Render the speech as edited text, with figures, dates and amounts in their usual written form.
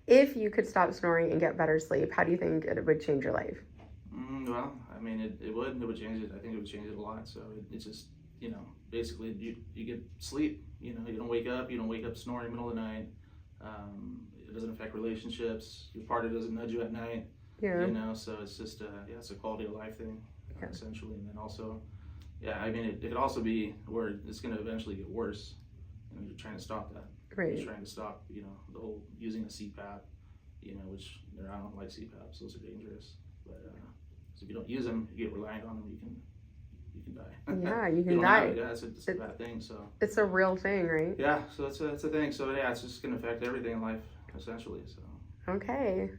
If you could stop snoring and get better sleep, how do you think it would change your life? Well, I mean, it would change it. I think it would change it a lot. So it's just, basically you get sleep. You don't wake up. You don't wake up snoring in the middle of the night. It doesn't affect relationships. Your partner doesn't nudge you at night. Yeah. So it's just, it's a quality of life thing, Yeah. essentially. And then also, yeah, I mean, it could also be where it's going to eventually get worse. You're trying to stop that. Right. You're trying to stop, the whole using a CPAP, which I don't like CPAPs. Those are dangerous. But so if you don't use them, you get reliant on them, you can die. Yeah, you can don't die. have it, yeah, it's a bad thing. So It's a real thing, right? yeah, so it's a thing. So yeah, it's just going to affect everything in life essentially. So Okay.